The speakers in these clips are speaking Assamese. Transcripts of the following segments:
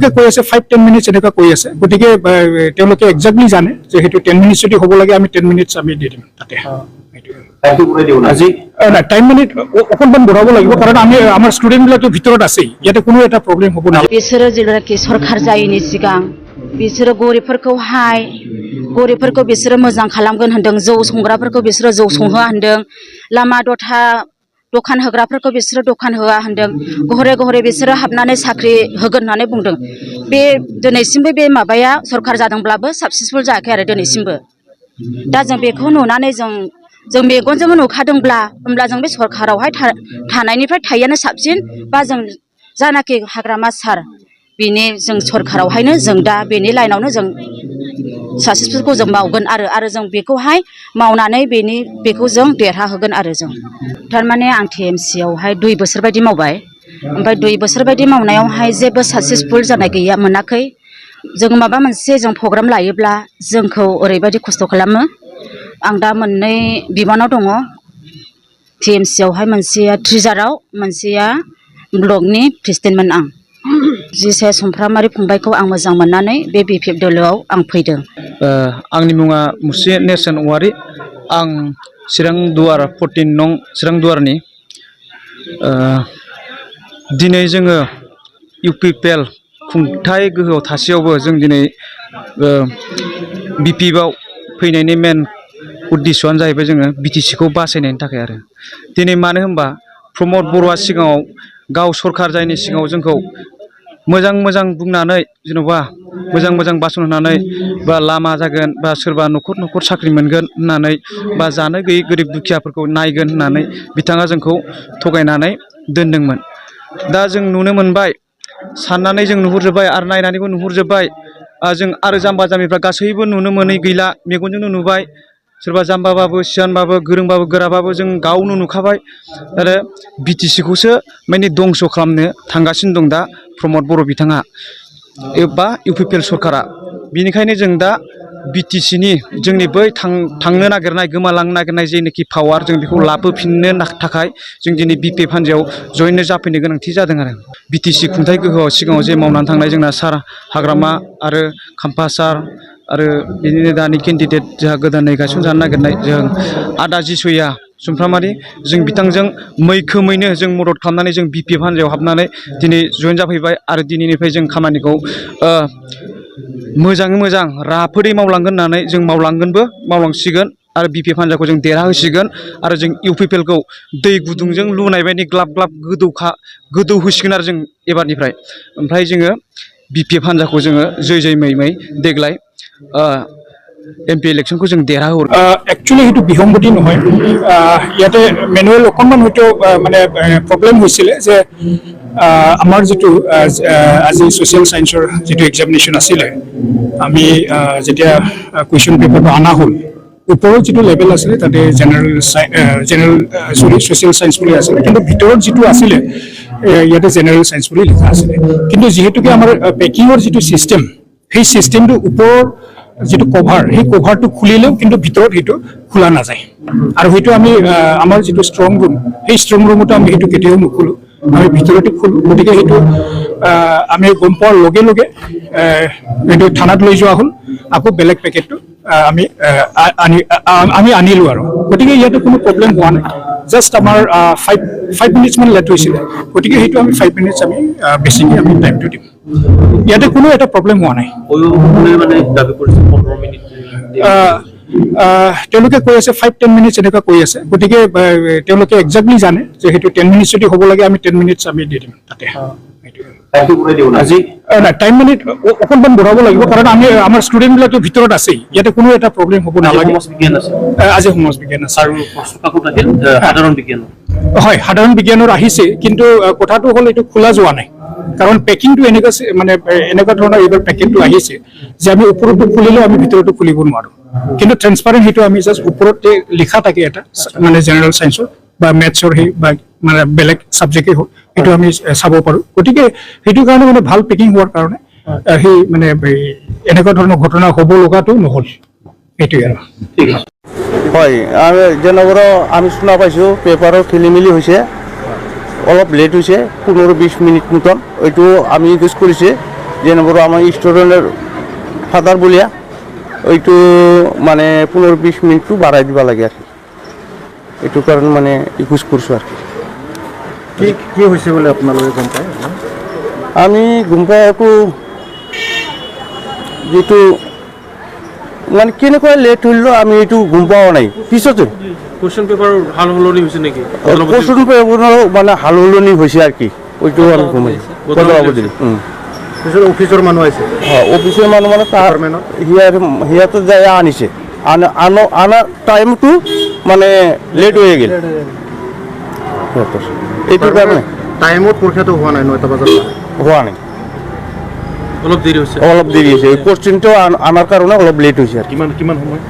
তেওঁলোকে কৈ আছে 5-10 মিনিটছ এনেকুৱা কৈ আছে গতিকে তেওঁলোকে এক্সাক্টলি জানে যে সেইটো 10 মিনিটছ যদি হ'ব লাগে আমি 10 মিনিটছ আমি দি দিম তাতে আজি টাইম মিনিট অকণমান বঢ়াব লাগিব কাৰণ আমি আমাৰ ষ্টুডেণ্টবিলাকতো ভিতৰত আছেই ইয়াতে কোনো এটা প্ৰব্লেম হ'ব নালাগে बिसोरो जेब्लाखि सरखार जायैनि सिगां बिसोरो गरिबफोरखौ बिसोरो मोजां खालामगोन होनदों जौ संग्राफोरखौ बिसोरो जौ संहोआ होनदों लामा दथा दखान होग्राफोरखौ बिसोरो दखान होआ होनदों गहरे गहरे बिसोरो हाबनानै साख्रि होगोन होननानै बुंदों बे दिनैसिमबो बे माबाया सरखार जादोंब्लाबो साक्सेसफुल जायाखै आरो दिनैसिमबो दा जों बेखौ नुनानै जों मेगनजों नुखादोंब्ला होमब्ला जों बे सरखारावहाय थानायनिफ्राय थायैआनो साबसिन बा जों जानाखि हाग्रामा सार बेनि जों सरखारावहायनो जों दा बेनि लाइनावनो जों साक्सेसफुलखौ जों मावगोन आरो जों बेखौहाय मावनानै बेखौ जों देरहाहोगोन आरो जों थारमाने आं TMC आवहाय 2 बोसोर बायदि मावबाय ओमफ्राय 2 बोसोर बायदि मावनायावहाय जेबो साक्सेसफुल जानाय गैया मोनाखै जों माबा मोनसे जों प्रग्राम लायोब्ला जोंखौ ओरैबायदि खस्थ' खालामो आं दा मोननै बिबानाव दङ TMC आवहाय मोनसेया ट्रेजाराव मोनसेया ब्लकनि प्रेसिडेन्टमोन आं जिसे सुमफ्रामारि फंबायखौ आं मोजां मोननानै बे BPF दोलोआव आं फैदों आंनि मुङा मुसे नेरसोन औवारि आं चिरां दुवार 14 नं चिरां दुवारनि दिनै जोङो UPPL खुंथाय गोहोआव थासेयावबो जों दिनै BPF आव फैनायनि मेन उद्देश्यआनो जाहैबाय जोङो BTC खौ बासायनायनि थाखाय आरो दिनै मानो होनबा प्रमद बर'आ सिगाङाव गाव सरखार जायनि सिगाङाव जोंखौ मोजां बुंनानै जेन'बा मोजां बासन होनानै बा लामा जागोन बा सोरबा न'खर साख्रि मोनगोन होननानै बा जानो गैयै गोरिब दुखियाफोरखौ नायगोन होननानै बिथाङा जोंखौ थगायनानै दोनदोंमोन दा जों नुनो मोनबाय साननानै जों नुहुरजोब्बाय आरो नायनानैबो नुहुरजोब्बाय जों आरो जाम्बा जाम्बिफ्रा गासैबो नुनो मोनै गैला मेगनजोंनो नुबाय सोरबा जाम्बाबाबो सियानबाबो गोरोंबाबो गोराबाबो जों गावनो नुखाबाय आरो BTC खौसो माने दंस' खालामनो थांगासिनो दं दा प्रमद बर' बिथाङा एबा UPPL सरकारा बिनिखायनो जों दा BTC नि जोंनि बै थांनो नागिरनाय गोमालांनो नागिरनाय जेनोखि पावार जों बेखौ लाबोफिननो थाखाय जों दिनै BPF हान्जायाव जयेननो जाफैनो गोनांथि जादों आरो BTC खुंथाय गोहोआव सिगाङाव जे मावनानै थांनाय जोंना सार हाग्रामा आरो खाम्फा सार आरो बिदिनो दानि केन्डिडेट जोंहा गोदानै गायसनजानो नागिरनाय जों आदा जिसया सुमफ्रामारि जों बिथांजों मैखोमैनो जों मदद खालामनानै जों BPF हान्जायाव हाबनानै दिनै जयेन जाफैबाय आरो दिनैनिफ्राय जों खामानिखौ मोजाङै मोजां राफोदै मावलांगोन होननानै जों मावलांसिगोन आरो BPF हान्जाखौ जों देरहाहोसिगोन आरो जों UPPL खौ दै गुदुंजों लुनाय बायदि ग्लाब गोदौ होसिगोन आरो जों एबारनिफ्राय ओमफ्राय जोङो BPF हान्जाखौ जोङो जै मै देग्लाय MP इलेक्शनखौ जों देरहाहोगोन एक्चुअली हेतु बिहंगति নহয় ইয়াতে মেনুৱেল অকণমান হয়তো মানে প্ৰব্লেম হৈছিলে যে আমাৰ যেটো আজি সোশ্যাল সায়েন্সৰ যেটো এক্সামিনেশ্যন আছিলে আমি যেতিয়া কুৱেশ্যন পেপাৰটো আনা হ'ল ওপৰত যেটো লেভেল আছিলে তাতে জেনাৰেল সোশ্যাল সায়েন্স বুলি আছিলে কিন্তু ভিতৰত যেটো আছিলে ইয়াতে জেনাৰেল সায়েন্স বুলি লিখা আছিলে কিন্তু যেহেতুকে আমাৰ পেকিঙৰ যেটো সিস্টেম সেই সিস্টেমটো ওপৰৰ যেটো কভাৰ সেই কভাৰটো খুলিলেও কিন্তু ভিতৰত হেতু খোলা না যায় আৰু হেতু আমি আমাৰ যেটো ষ্ট্ৰং ৰুম সেই ষ্ট্ৰং ৰুমটো আমি হেতু কেতিয়াও নুখুলো আমি ভিতৰতে খুলো গতিকে হেতু আমি গম পোৱাৰ লগে লগে হেতু থানাত লৈ যোৱা হ'ল আকৌ বেলেগ পেকেটটো আমি আনিলো আৰু গতিকে ইয়াতে কোনো প্ৰব্লেম হোৱা নাই জাস্ট আমাৰ 5 মিনিটছ মান লেট হৈছিল গতিকে হেতু আমি 5 মিনিটছ আমি বেছিকৈ আমি টাইমটো দিম ইয়াতে কোনো এটা প্ৰব্লেম হোৱা নাই মানে দাবী কৰিছে 15 মিনিট তেওঁলোকে কৈ আছে 5-10 মিনিটছ এনেকুৱা কৈ আছে গতিকে তেওঁলোকে এক্সাক্টলি জানে যে হেতু 10 মিনিটছ যদি হ'ব লাগে আমি 10 মিনিটছ আমি দি দিম তাতে আজি টাইম মিনিট অকণমান বঢ়াব লাগিব কাৰণ আমি আমাৰ ষ্টুডেণ্টবিলাকতো ভিতৰত আছেই ইয়াতে কোনো এটা প্ৰব্লেম হ'ব নালাগে আজি সমাজ বিজ্ঞান আছে আৰু সাধাৰণ বিজ্ঞান হয় সাধাৰণ বিজ্ঞানৰ আহিছে কিন্তু কথাটো হ'ল এইটো খোলা যোৱা নাই কাৰণ পেকিংটো এনেকুৱা ধৰণৰ এইবাৰ পেকেটটো আহিছে যে আমি ওপৰতো খুলিলেও আমি ভিতৰতো খুলিব নোৱাৰোঁ কিন্তু ট্ৰান্সপাৰেণ্ট হেতু আমি জাস্ট ওপৰতে লিখা থাকে এটা মানে জেনাৰেল সায়েন্সৰ বা মেথছৰ বা মানে বেলেগ সাবজেক্টে হ'ল এইটো আমি চাব পাৰোঁ গতিকে সেইটো কাৰণে মানে ভাল পেকিং হোৱাৰ কাৰণে সেই মানে এনেকুৱা ধৰণৰ ঘটনা হ'ব লগাটো নহ'ল এইটোৱে আৰু ঠিক আছে হয় আমি যেনেদৰে আমি শুনা পাইছোঁ পেপাৰৰ খেলিমেলি হৈছে অলপ লেট হৈছে 15-20 মিনিট মতন এইটো আমি ইউজ কৰিছে যেনেবোৰ আমাৰ ষ্টুডেণ্টৰ ফাদাৰ বুলিয়া এইটো মানে 15-20 মিনিটটো বাঢ়াই দিব লাগে আৰু এইটো কাৰণে মানে ৰিকুৱেষ্ট কৰিছোঁ আৰু কি হৈছে বোলে আপোনালোকে গম পায় আমি গম পাই একো যিটো মানে কেনেকুৱা লেট হইল আমি এইটো গম পোৱা নাই পিছতে কুৱেশ্যন পেপাৰ হাল সলনি হৈছে নেকি কোৱেশ্যন পেপাৰৰ মানে হালনি হৈছে আৰু কি ওইটো আমি গম পিছত অফিচৰ মানুহ আহিছে অফিচৰ মানুহ মানে তাৰ সিয়াতে যাই আনিছে আনা টাইমটো মানে লেট হৈ গ'ল এইটো কাৰণে টাইমত পৰীক্ষাটো হোৱা নাই 9টা বজাত হোৱা নাই অলপ দেৰি হৈছে এই কোশ্চিনটো আনাৰ কাৰণে অলপ লেট হৈছে আৰু কিমান সময়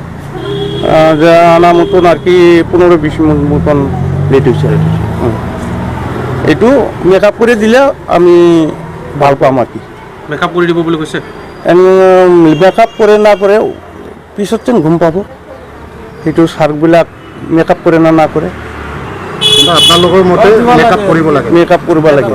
আনা মতন আর কি 15-20 মিনিট মতন লেট হয়েছে এইটো মেকআপ করে দিলে আমি ভাল পাম আর কি মেকআপ কৰি দিব বুলি কৈছে মেকআপ কৰে না কৰে পিছত যেন গম পাব সেইটো ছাৰবিলাক মেকআপ কৰে না কৰে আপোনালোকৰ মতে মেকআপ কৰিব লাগে মেকআপ কৰিব লাগে